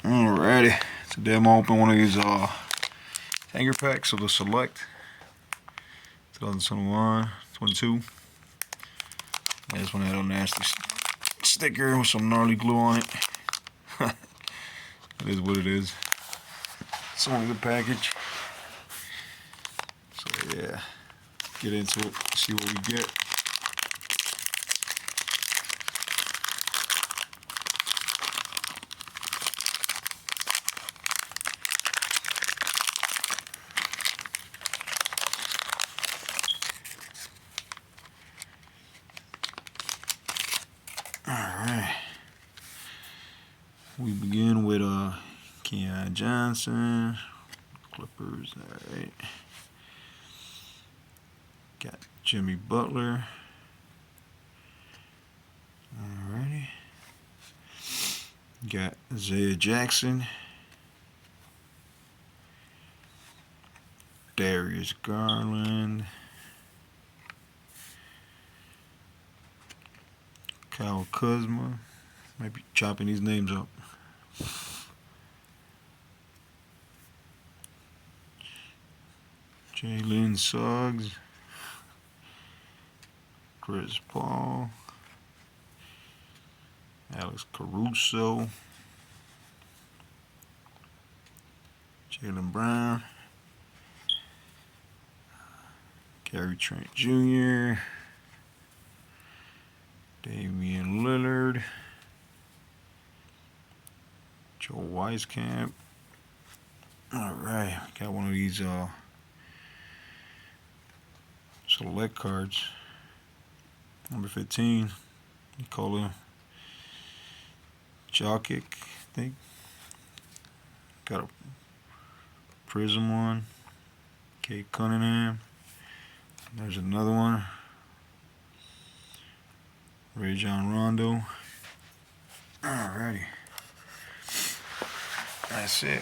Alrighty, today I'm gonna open one of these hanger packs of the Select 2021, 22. I just want to add a nasty sticker with some gnarly glue on it. It is what it is. It's only the package. So yeah, get into it, see what we get. Alright. We begin with Keon Johnson, Clippers, alright. Got Jimmy Butler. Alrighty. Got Isaiah Jackson. Darius Garland. Kyle Kuzma. Might be chopping these names up. Jalen Suggs. Chris Paul. Alex Caruso. Jaylen Brown. Gary Trent Jr. Damian Lillard. Joe Wieskamp. Alright, got one of these Select cards. Number 15. Nikola Jokic, I think. Got a Prism one. Kate Cunningham. There's another one. Rajon Rondo. Alrighty. That's it.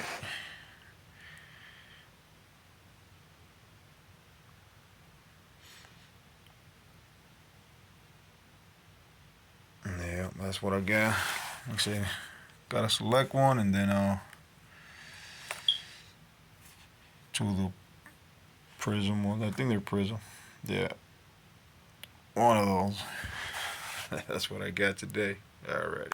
Yeah, that's what I got. Like I said, got a Select one, and then two of the Prism ones. I think they're Prism. Yeah. One of those. That's what I got today. Alright.